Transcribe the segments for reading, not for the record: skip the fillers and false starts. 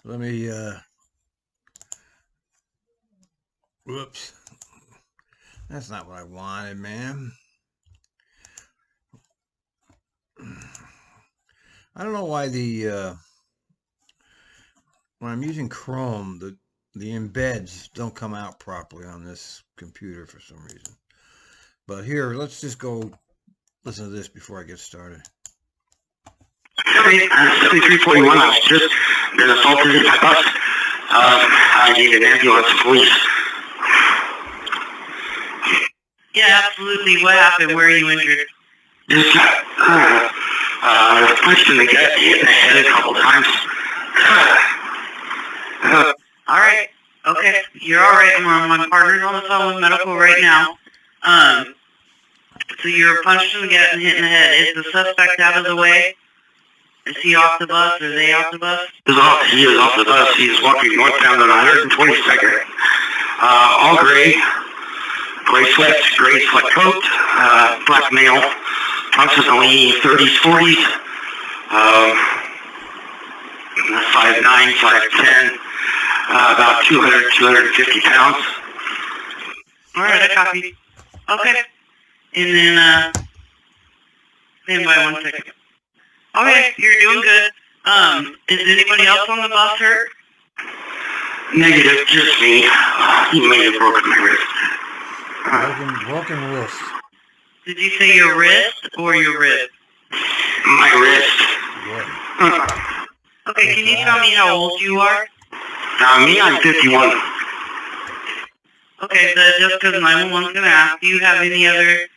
Let me, whoops. That's not what I wanted, man. I don't know why when I'm using Chrome, the embeds don't come out properly on this computer for some reason. But here, let's just go listen to this before I get started. 7341, I was just been assaulted in my bus. I need an ambulance, please. Yeah, absolutely. What happened? Where are you injured? Just got punched in the head a couple times. All right. Okay. You're all right. My partner's on the phone with medical right now. So you're punched in the gut and hit in the head. Is the suspect out of the way? Is he off the bus? Are they off the bus? He is off the bus. He's walking northbound on 122nd. All gray sweat coat, black male, approximately 30s, 40s, 5'9", 5'10", about 200, 250 pounds. All right, I copy. Okay. And then, stand by 1 second. Okay, you're doing good. Is anybody else on the bus hurt? Negative, just me. He may have broken my wrist. Broken wrist. Did you say your wrist or your rib? My wrist. Okay, can you tell me how old you are? Me, I'm 51. Okay, so just because 911's going to ask, do you have any other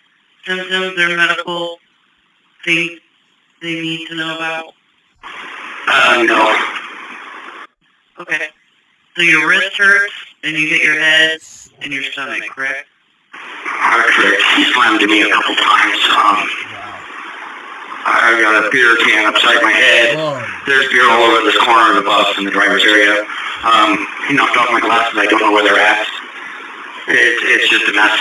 symptoms or medical things they need to know about? No. Okay. So your wrist hurts, and you hit your head and your stomach, correct? Correct. He slammed me a couple times. I got a beer can upside my head. There's beer all over this corner of the bus in the driver's area. He knocked off my glasses. I don't know where they're at. It's just a mess.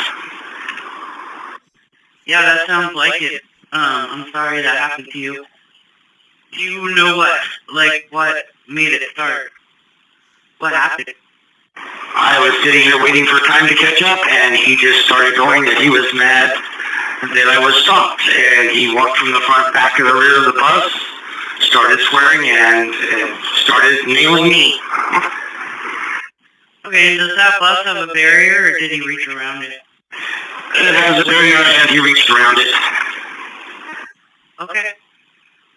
Yeah, that sounds like it. I'm sorry that happened to you. Do you know what made it start? What happened? I was sitting here waiting for time to catch up, and he just started going that he was mad that I was stopped. And he walked from the front, back, to the rear of the bus, started swearing, and started nailing me. Okay, does that bus have a barrier, or did he reach around it? It has a barrier, and he reached around it. Okay.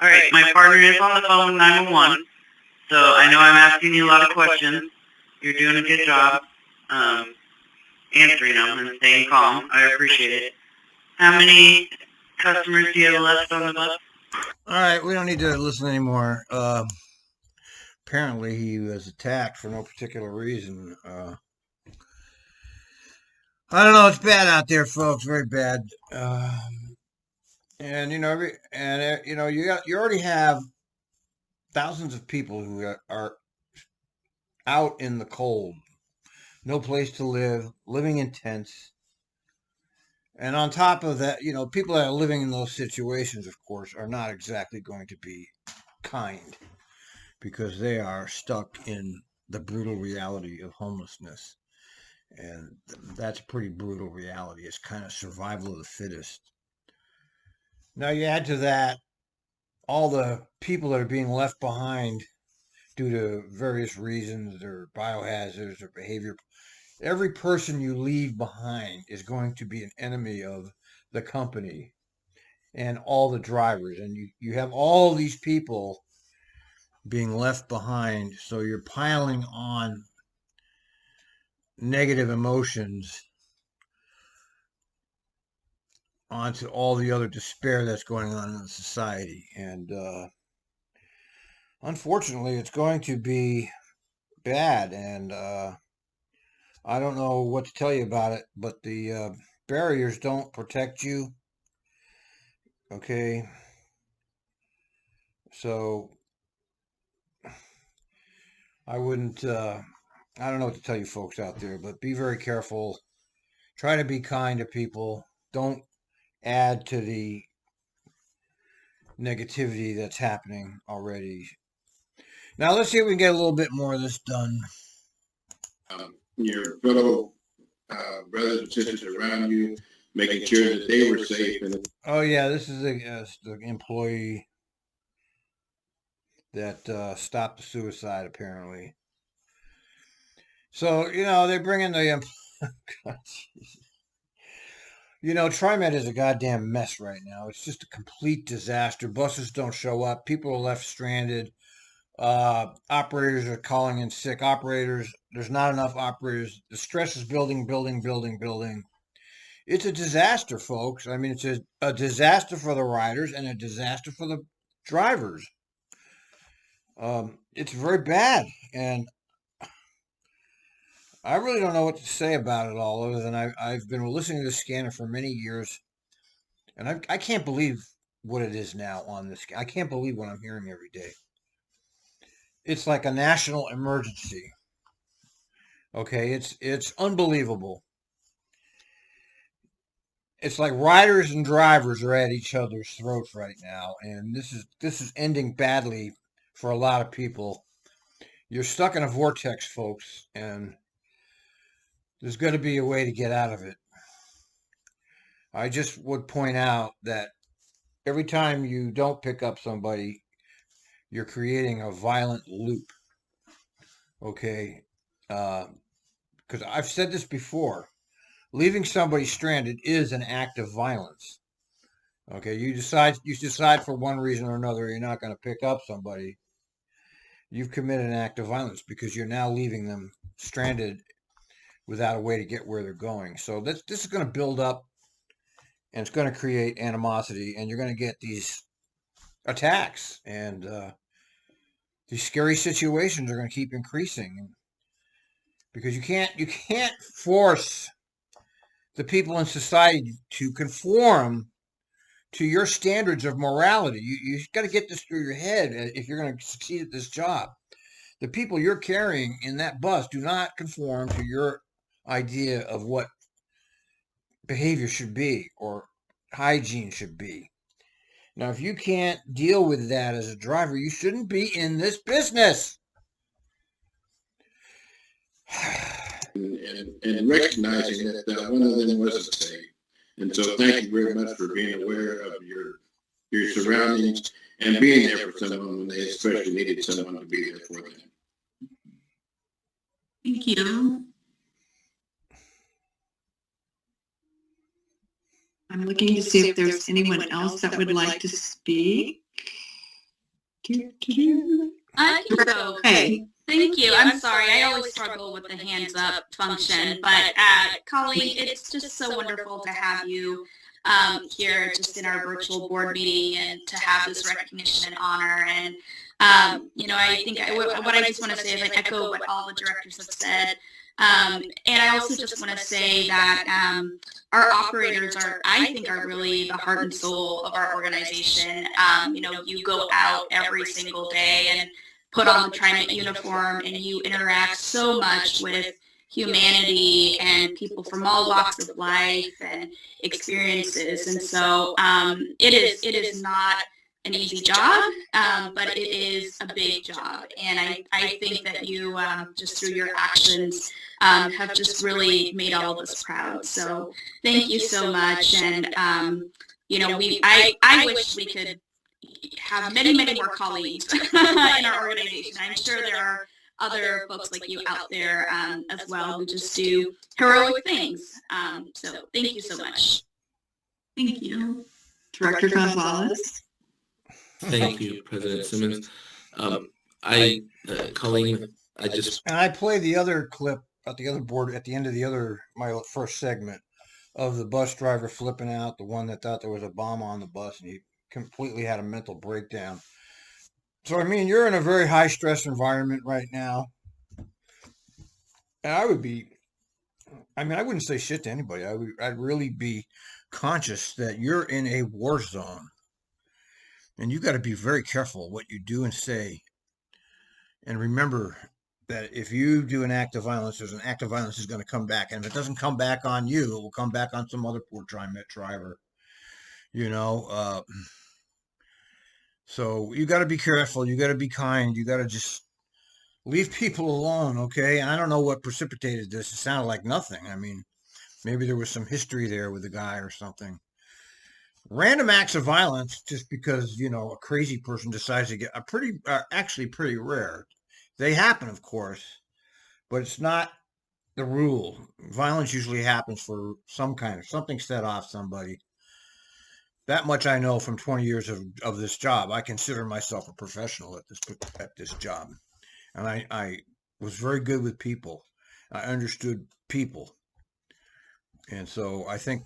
All right, my partner is on the phone with 911, so I know I'm asking you a lot of questions. You're doing a good job answering them and staying calm. I appreciate it. How many customers do you have left on the bus? All right, we don't need to listen anymore. Apparently, he was attacked for no particular reason. I don't know. It's bad out there, folks. Very bad. And you already have thousands of people who are out in the cold, no place to live, living in tents. And on top of that, people that are living in those situations, of course, are not exactly going to be kind because they are stuck in the brutal reality of homelessness. And that's a pretty brutal reality. It's kind of survival of the fittest. Now, you add to that all the people that are being left behind due to various reasons or biohazards or behavior. Every person you leave behind is going to be an enemy of the company and all the drivers. And you have all these people being left behind. So you're piling on negative emotions onto all the other despair that's going on in the society. And unfortunately, it's going to be bad. And I don't know what to tell you about it, but the barriers don't protect you. Okay. So I wouldn't, I don't know what to tell you folks out there, but be very careful. Try to be kind to people. Don't add to the negativity that's happening already. Now let's see if we can get a little bit more of this done. Your fellow brothers and sisters around you, making sure that they were safe. And Oh yeah, this is the employee that stopped the suicide apparently. So they bring in the God, Trimet is a goddamn mess right now. It's just a complete disaster. Buses don't show up. People are left stranded. Operators are calling in sick. There's not enough operators. The stress is building, building, building, building. It's a disaster, folks. I mean, it's a disaster for the riders and a disaster for the drivers. It's very bad, and I really don't know what to say about it all, other than I've been listening to this scanner for many years, and I can't believe what it is now on this. I can't believe what I'm hearing every day. It's like a national emergency. Okay, it's unbelievable. It's like riders and drivers are at each other's throats right now, and this is ending badly for a lot of people. You're stuck in a vortex, folks, and there's got to be a way to get out of it. I just would point out that every time you don't pick up somebody, you're creating a violent loop. Okay, because I've said this before. Leaving somebody stranded is an act of violence. Okay, you decide for one reason or another you're not going to pick up somebody. You've committed an act of violence because you're now leaving them stranded without a way to get where they're going. So this is going to build up, and it's going to create animosity, and you're going to get these attacks, and these scary situations are going to keep increasing because you can't force the people in society to conform to your standards of morality. You got to get this through your head if you're going to succeed at this job. The people you're carrying in that bus do not conform to your idea of what behavior should be or hygiene should be. Now, if you can't deal with that as a driver, you shouldn't be in this business. and recognizing that one of them wasn't safe. And so thank you very much for being aware of your surroundings and being there for someone when they especially needed someone to be there for them. Thank you. I'm looking to see if there's anyone else that would like to speak. I can go. Okay. Thank you. I'm sorry. I always struggle with the hands up function, but Colleen, it's just so wonderful to have you here just in our virtual board meeting and to have this recognition and honor. And, I think what I just want to say is I echo what all the directors have said. And I also just want to say that our operators I think are really the heart and soul of our organization. You go out every single day and put on the Trimet uniform, and you interact so much with humanity and people from all walks of life and experiences. And so it is not an easy job, but it is a big job. And I think that you, just through your actions, have just really made all of us proud. So thank you so much. And, I wish we could have many, many more colleagues in our organization. I'm sure there are other folks like you out there as well who just do heroic things. So thank you so much. Thank you. Director Gonzalez. Thank you, President Simmons. Colleen, And I play the other clip at the other board at the end of my first segment of the bus driver flipping out, the one that thought there was a bomb on the bus, and he completely had a mental breakdown. So, I mean, you're in a very high stress environment right now. And I wouldn't say shit to anybody. I'd really be conscious that you're in a war zone. And you got to be very careful what you do and say. And remember that if you do an act of violence, there's an act of violence is going to come back. And if it doesn't come back on you, it will come back on some other poor Trimet driver. So you got to be careful. You got to be kind. You got to just leave people alone, okay? I don't know what precipitated this. It sounded like nothing. I mean, maybe there was some history there with the guy or something. Random acts of violence, just because, a crazy person decides to get actually pretty rare. They happen, of course, but it's not the rule. Violence usually happens for something set off somebody. That much I know from 20 years of this job. I consider myself a professional at this job. And I was very good with people. I understood people. And so I think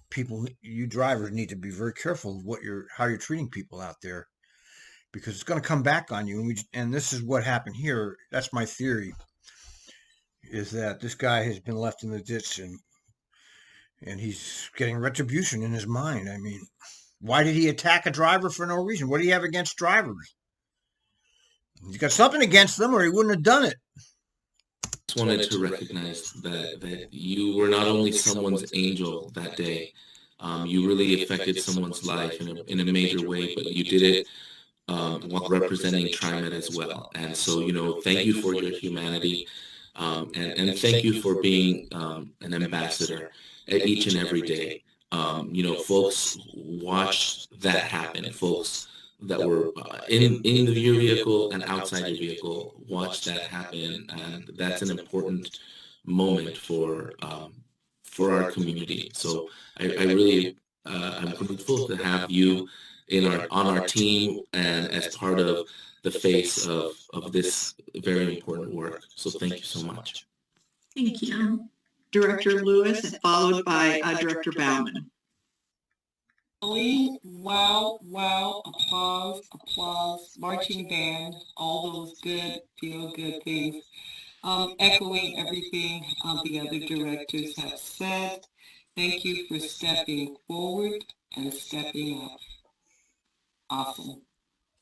you drivers need to be very careful of how you're treating people out there, because it's going to come back on you. And this is what happened here. That's my theory, is that this guy has been left in the ditch and he's getting retribution in his mind. I mean, why did he attack a driver for no reason? What do you have against drivers? He's got something against them or he wouldn't have done it. Just wanted to recognize that you were not only someone's angel that day, you really affected someone's life in a major way, but you did it while representing Trimet as well. And so, thank you for your humanity, and thank you for being an ambassador at each and every day. Folks watched that happen. Folks that were in your vehicle and outside your vehicle watched that happen, and that's an important moment for our community. So I really I'm grateful to have you on our team and as part of the face of this very important work. So thank you so much. Thank you. Director Lewis, and followed by Director Bauman. Wow, applause, marching band, all those good, feel-good things. Echoing everything the other directors have said. Thank you for stepping forward and stepping up. Awesome.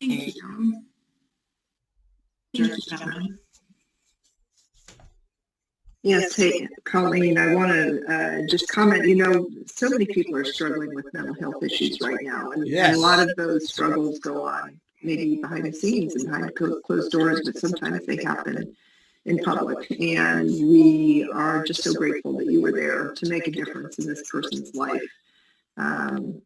Thank you. Director Bauman. Yes, hey, Colleen, I want to just comment, so many people are struggling with mental health issues right now, and a lot of those struggles go on maybe behind the scenes and behind closed doors, but sometimes they happen in public, and we are just so grateful that you were there to make a difference in this person's life, and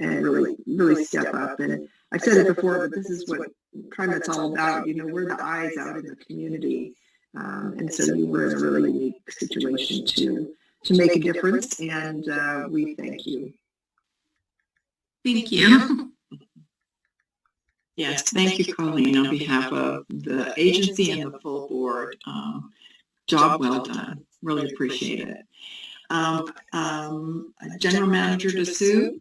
really, really step up. And I've said it before, but this is what Trimet's all about. We're the eyes out in the community. And so you were in a really unique situation to make a difference, and we thank you. Thank you. Yes, thank you, Colleen, on behalf of the agency and the full board. Job well done. Really appreciate it. General Manager Desue.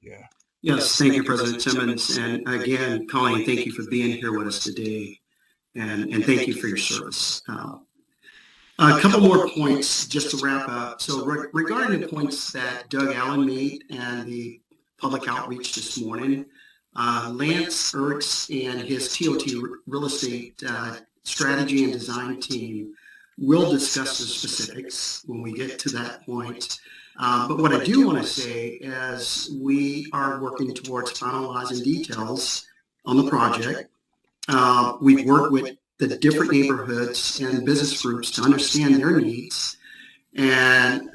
Yes, thank you, President Simmons. And again, Colleen, thank you for being here with us today, and thank you for your service. A couple more points just to wrap up. So regarding the points that Doug Allen made and the public outreach this morning, Lance Ertz and his TOT real estate strategy and design team will discuss the specifics when we get to that point. But what I do want to say is we are working towards finalizing details on the project. We've worked with the different neighborhoods and business groups to understand their needs. And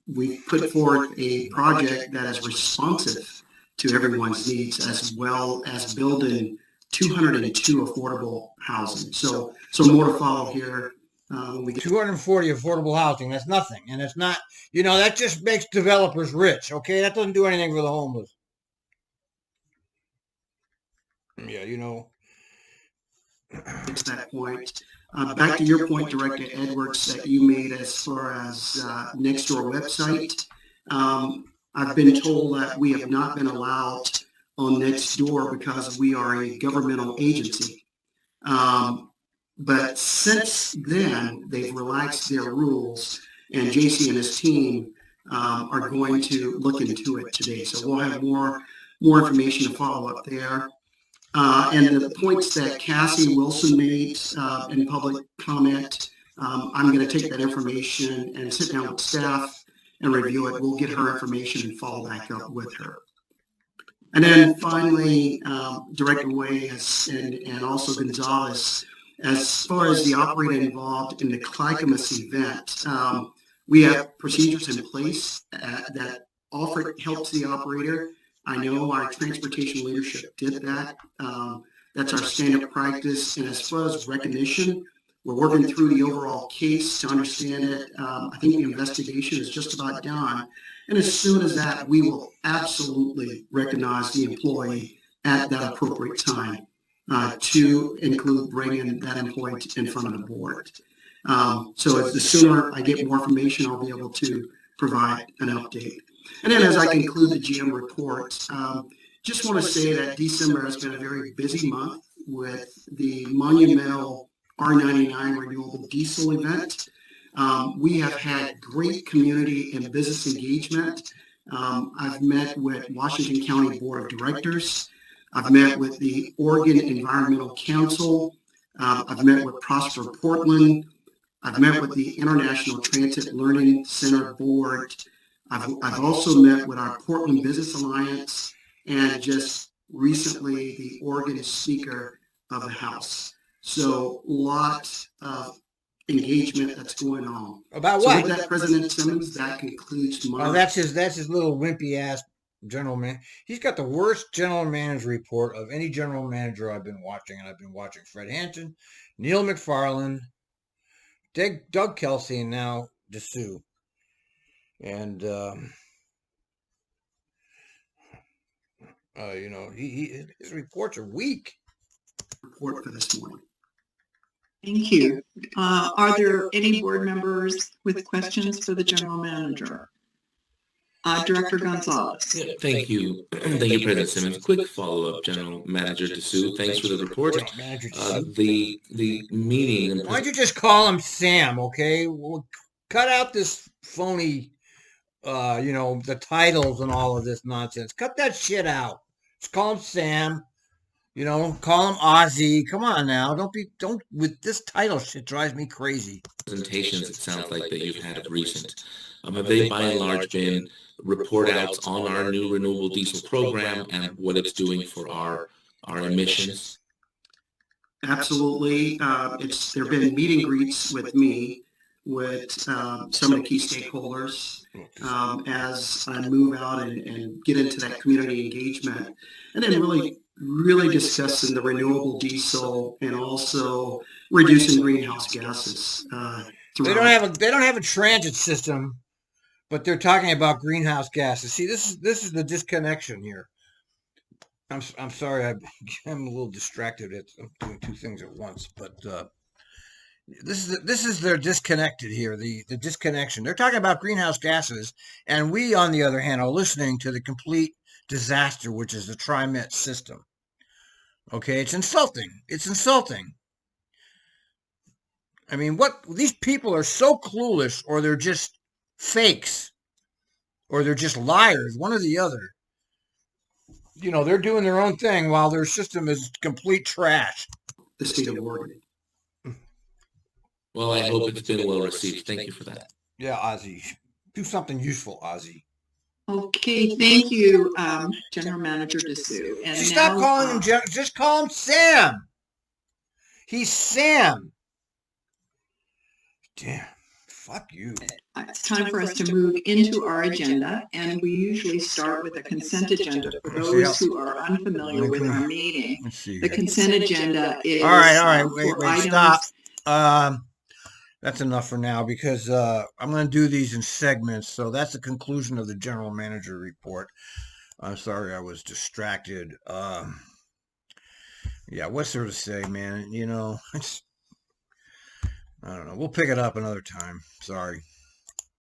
we put forth a project that is responsive to everyone's needs, as well as building 202 affordable housing. So more to follow here. When we get 240 affordable housing, that's nothing. And it's not, that just makes developers rich, okay? That doesn't do anything for the homeless. Yeah, It's that point. Back to your point, Director Edwards, that you made as far as Nextdoor website. I've been told that we have not been allowed on Nextdoor because we are a governmental agency. But since then, they've relaxed their rules, and JC and his team are going to look into it today. So we'll have more information to follow up there. And the points that Cassie Wilson made in public comment, I'm going to take that information and sit down with staff and review it. We'll get her information and follow back up with her. And then finally, Director Wayes and also Gonzalez, as far as the operator involved in the Clackamas event, we have procedures in place that helps the operator. I know our transportation leadership did that. That's our standard practice. And as far as recognition, we're working through the overall case to understand it. I think the investigation is just about done. And as soon as that, we will absolutely recognize the employee at that appropriate time, to include bringing that employee in front of the board. So as the sooner I get more information, I'll be able to provide an update. And then as I conclude the GM report, just want to say that December has been a very busy month with the monumental R99 renewable diesel event. We have had great community and business engagement. I've met with Washington County Board of Directors. I've met with the Oregon Environmental Council. I've met with Prosper Portland. I've met with the International Transit Learning Center Board. I've also met with our Portland Business Alliance and just recently the Oregon Speaker of the House. So lots of engagement that's going on. About what? So with that, President Simmons, that concludes my... Oh, that's his little wimpy ass general man. He's got the worst general manager report of any general manager I've been watching, and I've been watching Fred Hampton, Neil McFarland, Doug Kelsey, and now Desue. And his reports are weak. Report for this morning. Thank you. Are there any board members with questions for the general manager? Director Gonzalez. Yeah, thank you. Thank you, President Simmons. Quick follow-up, General Manager Desue. Thanks for the report. The meeting... Why don't you just call him Sam, okay? We'll cut out this phony, the titles and all of this nonsense. Cut that shit out. Just call him Sam. Call him Ozzy. Come on now. Don't with this title shit drives me crazy. Presentations, it sounds like, that you've had of recent. Have they by and large been report outs on our new renewable diesel program and what it's doing for our emissions? Absolutely. There have been meet and greets with me, with some of the key stakeholders as I move out and get into that community engagement, and then really discussing the renewable diesel and also reducing greenhouse gases. They don't have a transit system, but they're talking about greenhouse gases. See, this is the disconnection here. I'm sorry, I'm a little distracted. I'm doing two things at once, but this is their disconnected here. The disconnection. They're talking about greenhouse gases, and we, on the other hand, are listening to the complete disaster, which is the Trimet system. Okay, it's insulting. It's insulting. I mean, these people are so clueless, or they're just fakes, or they're just liars, one or the other. They're doing their own thing while their system is complete trash. The state of Oregon. Well, I hope it's been well received. Thank you for that. Yeah, Ozzy. Do something useful, Ozzy. Okay, thank you, General Manager Desue. And stop calling him General. Just call him Sam. He's Sam. Damn. Fuck you. It's time for us to move into our agenda, and we usually start with a consent agenda for those who are unfamiliar with our meeting. The consent agenda is... All right. Wait, stop. That's enough for now, because I'm going to do these in segments. So that's the conclusion of the general manager report. I'm sorry, I was distracted. Yeah, what's there to say, man? I don't know. We'll pick it up another time. Sorry.